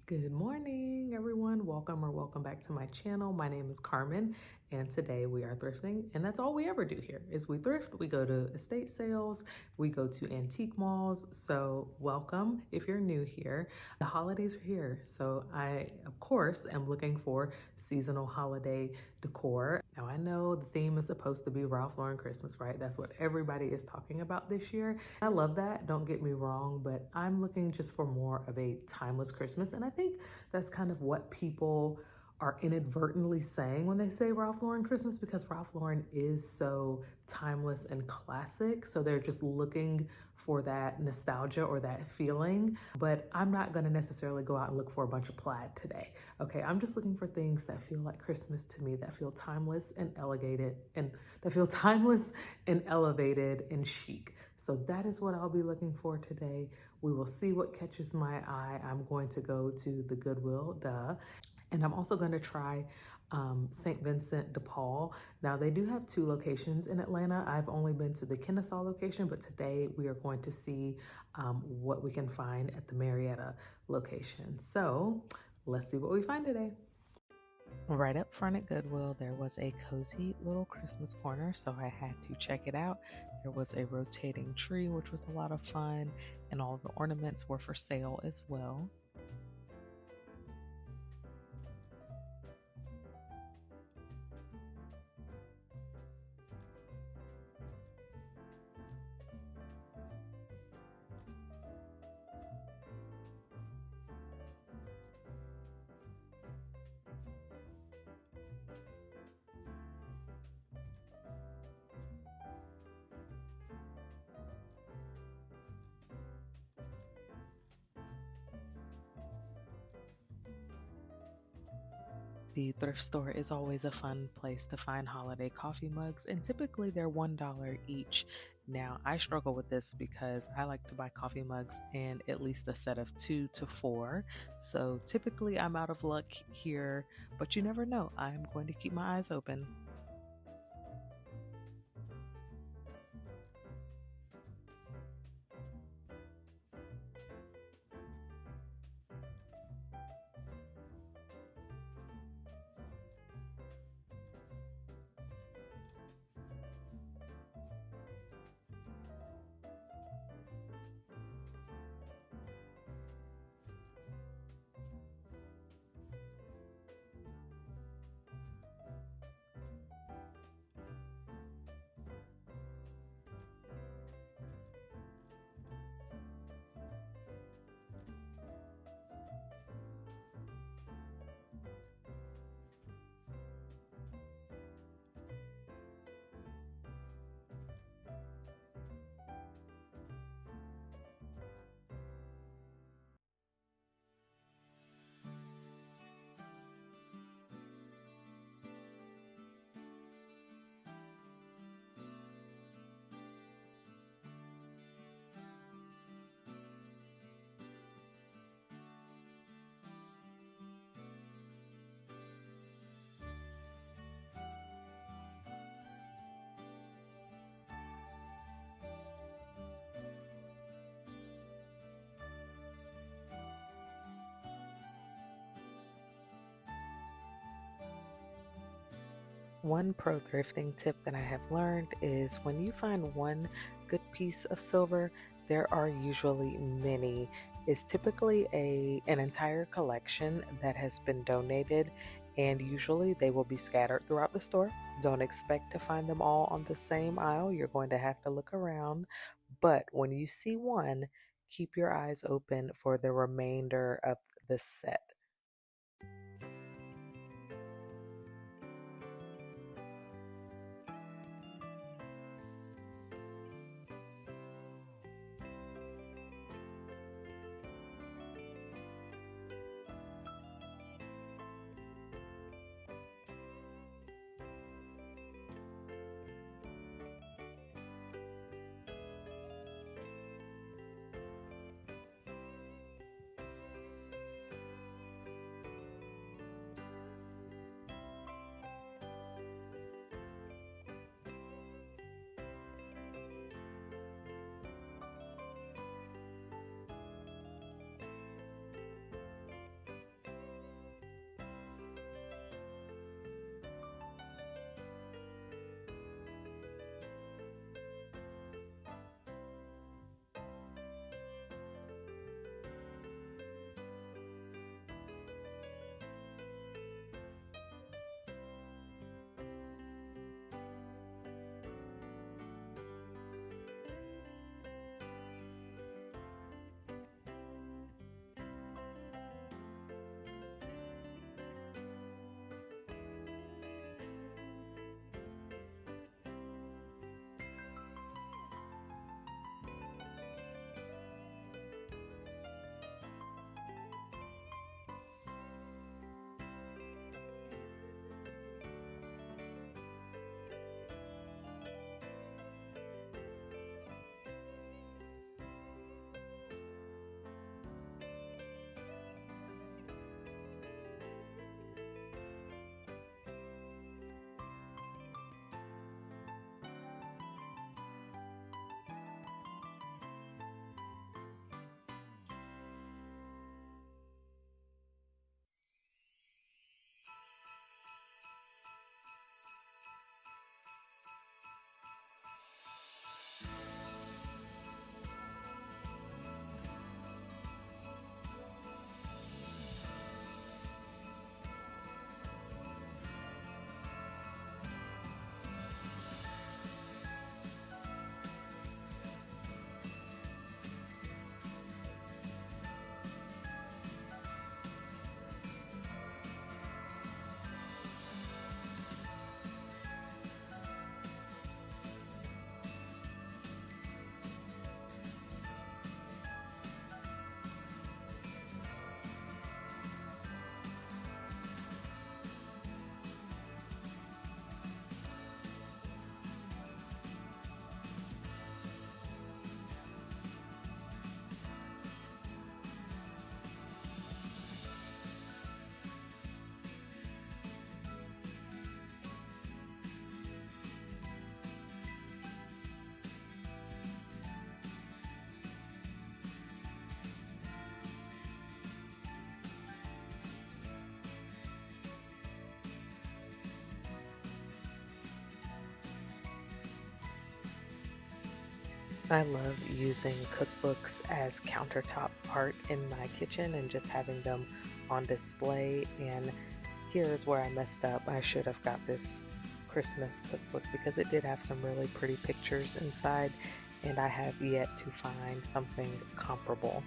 Good morning, everyone. Welcome back to my channel. My name is Carmen, and today we are thrifting, and that's all we ever do here is we thrift. We go to estate sales, we go to antique malls. So welcome if you're new here. The holidays are here, so I, of course, am looking for seasonal holiday decor. Now I know the theme is supposed to be Ralph Lauren Christmas, right? That's what everybody is talking about this year. I love that, don't get me wrong, but I'm looking just for more of a timeless Christmas. And I think that's kind of what people are inadvertently saying when they say Ralph Lauren Christmas, because Ralph Lauren is so timeless and classic. So they're just looking for that nostalgia or that feeling. But I'm not going to necessarily go out and look for a bunch of plaid today. Okay, I'm just looking for things that feel like Christmas to me, that feel timeless and elevated, and chic. So that is what I'll be looking for today. We will see what catches my eye. I'm going to go to the Goodwill, and I'm also going to try St. Vincent de Paul. Now, they do have two locations in Atlanta. I've only been to the Kennesaw location, but today we are going to see what we can find at the Marietta location. So let's see what we find today. Right up front at Goodwill, there was a cozy little Christmas corner, so I had to check it out. There was a rotating tree, which was a lot of fun, and all of the ornaments were for sale as well. The thrift store is always a fun place to find holiday coffee mugs, and typically they're $1 each. Now, I struggle with this because I like to buy coffee mugs in at least a set of 2 to 4. So typically I'm out of luck here, but you never know. I'm going to keep my eyes open. One pro thrifting tip that I have learned is when you find one good piece of silver, there are usually many. It's typically an entire collection that has been donated, and usually they will be scattered throughout the store. Don't expect to find them all on the same aisle. You're going to have to look around. But when you see one, keep your eyes open for the remainder of the set. I love using cookbooks as countertop art in my kitchen and just having them on display. And here's where I messed up. I should have got this Christmas cookbook because it did have some really pretty pictures inside, and I have yet to find something comparable.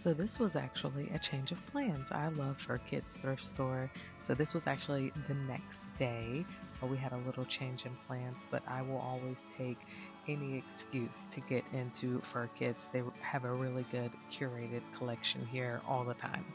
So this was actually a change of plans. I love FurKids thrift store. So this was actually the next day where we had a little change in plans, but I will always take any excuse to get into FurKids. They have a really good curated collection here all the time.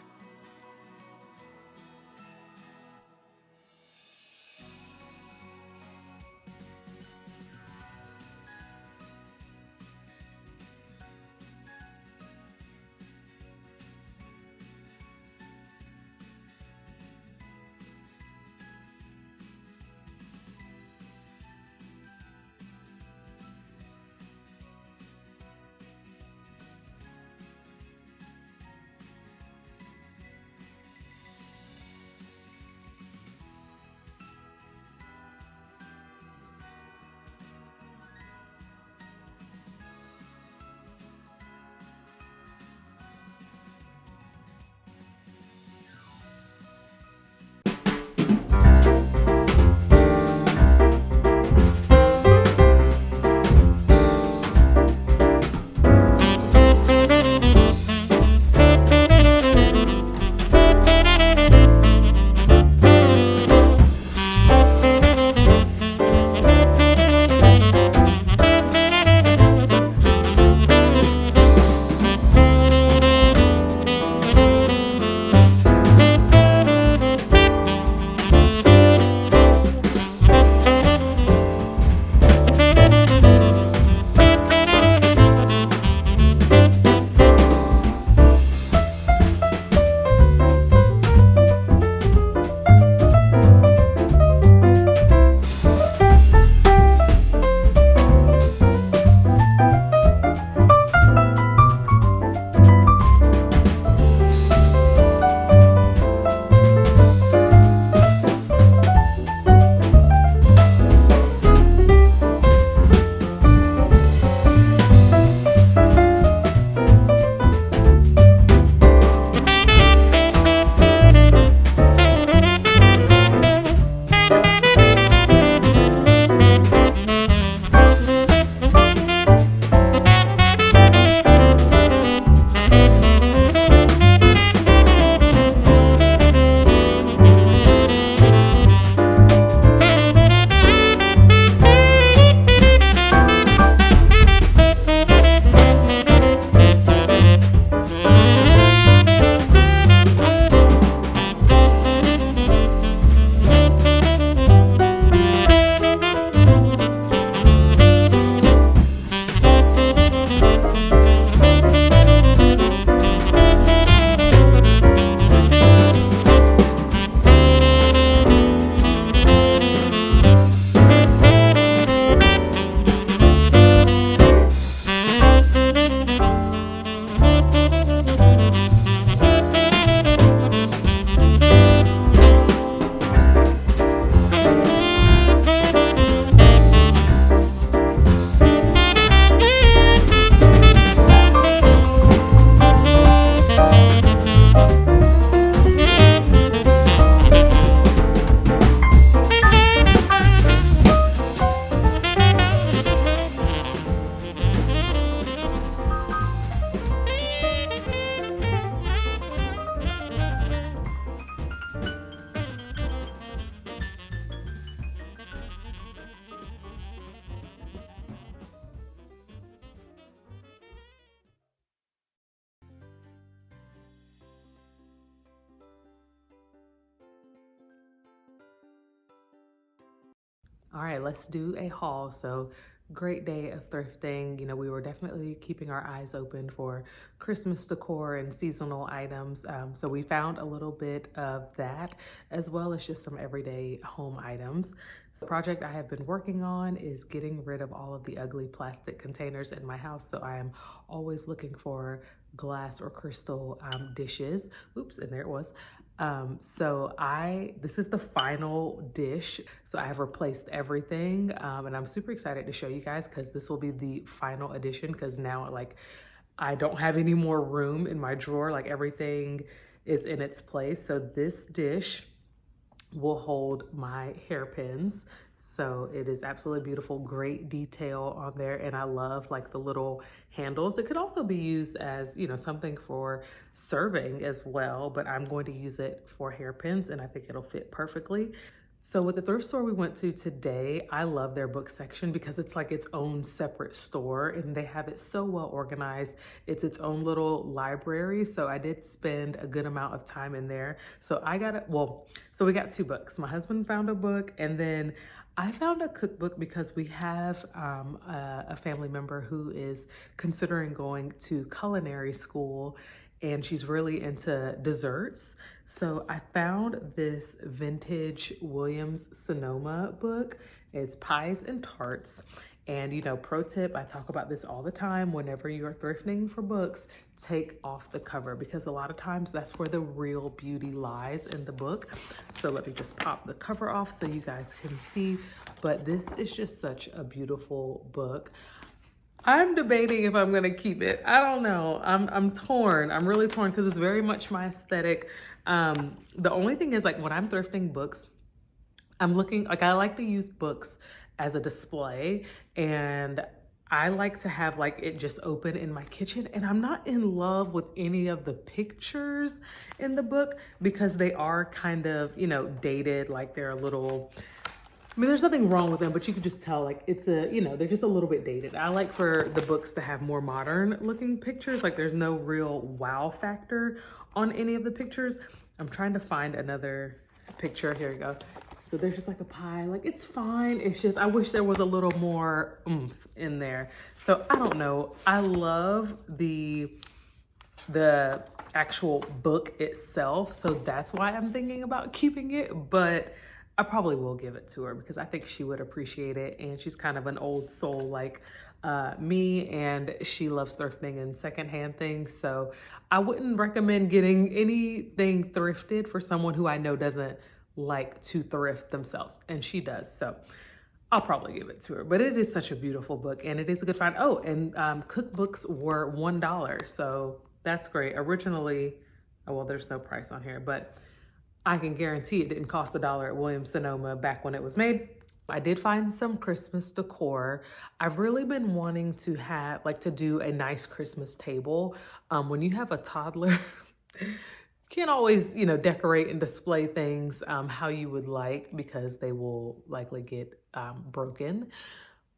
All right, let's do a haul. So great day of thrifting. You know, we were definitely keeping our eyes open for Christmas decor and seasonal items. So we found a little bit of that, as well as just some everyday home items. So the project I have been working on is getting rid of all of the ugly plastic containers in my house. So I am always looking for glass or crystal dishes. Oops, and there it was. This is the final dish. So I have replaced everything, and I'm super excited to show you guys because this will be the final edition, because now I don't have any more room in my drawer. Like everything is in its place. So this dish will hold my hairpins. So it is absolutely beautiful, great detail on there. And I love like the little handles. It could also be used as, you know, something for serving as well, but I'm going to use it for hairpins and I think it'll fit perfectly. So with the thrift store we went to today, I love their book section because it's like its own separate store and they have it so well organized. It's its own little library. So I did spend a good amount of time in there. So we got two books. My husband found a book and then I found a cookbook because we have a family member who is considering going to culinary school and she's really into desserts. So I found this vintage Williams Sonoma book. It's Pies and Tarts. And you know, pro tip, I talk about this all the time, whenever you're thrifting for books, take off the cover because a lot of times that's where the real beauty lies in the book. So let me just pop the cover off so you guys can see, but this is just such a beautiful book. I'm debating if I'm gonna keep it. I don't know. I'm torn. I'm really torn because it's very much my aesthetic. The only thing is, like, when I'm thrifting books, I'm looking, like, I like to use books as a display and I like to have like it just open in my kitchen, and I'm not in love with any of the pictures in the book because they are kind of, you know, dated, like they're a little, I mean, there's nothing wrong with them, but you can just tell like it's a, you know, they're just a little bit dated. I like for the books to have more modern looking pictures. Like there's no real wow factor on any of the pictures. I'm trying to find another picture. Here we go. So there's just like a pie, like it's fine. It's just, I wish there was a little more oomph in there. So I don't know. I love the actual book itself. So that's why I'm thinking about keeping it, but I probably will give it to her because I think she would appreciate it. And she's kind of an old soul like me, and she loves thrifting and secondhand things. So I wouldn't recommend getting anything thrifted for someone who I know doesn't like to thrift themselves, and she does. So I'll probably give it to her, but it is such a beautiful book and it is a good find. Oh, and cookbooks were $1. So that's great. Originally, oh, well, there's no price on here, but I can guarantee it didn't cost $1 at Williams Sonoma back when it was made. I did find some Christmas decor. I've really been wanting to have, like, to do a nice Christmas table. When you have a toddler, you can't always, you know, decorate and display things how you would like because they will likely get broken.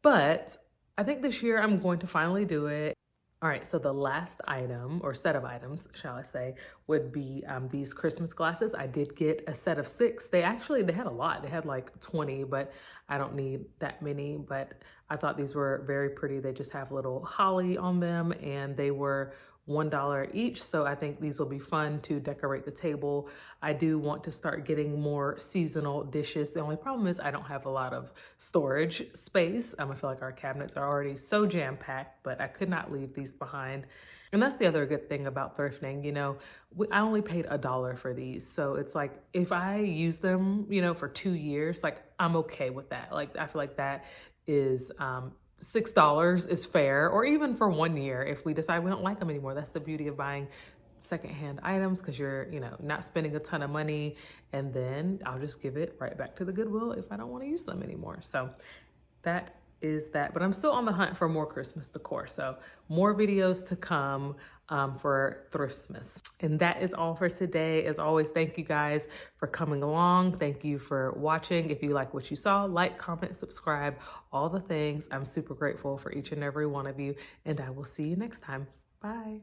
But I think this year I'm going to finally do it. All right, so the last item, or set of items, shall I say, would be these Christmas glasses. I did get a set of 6. They had a lot. They had like 20, but I don't need that many. But I thought these were very pretty. They just have little holly on them, and they were $1 each. So I think these will be fun to decorate the table. I do want to start getting more seasonal dishes. The only problem is I don't have a lot of storage space. I feel like our cabinets are already so jam-packed, but I could not leave these behind. And that's the other good thing about thrifting. You know, I only paid $1 for these. So it's like, if I use them, you know, for 2 years, like I'm okay with that. Like, I feel like that is, $6 is fair, or even for 1 year if we decide we don't like them anymore. That's the beauty of buying secondhand items, because you're, you know, not spending a ton of money, and then I'll just give it right back to the Goodwill if I don't want to use them anymore. So that is that, but I'm still on the hunt for more Christmas decor. So more videos to come for Thriftsmas. And that is all for today. As always, thank you guys for coming along. Thank you for watching. If you like what you saw, like, comment, subscribe, all the things. I'm super grateful for each and every one of you, and I will see you next time. Bye.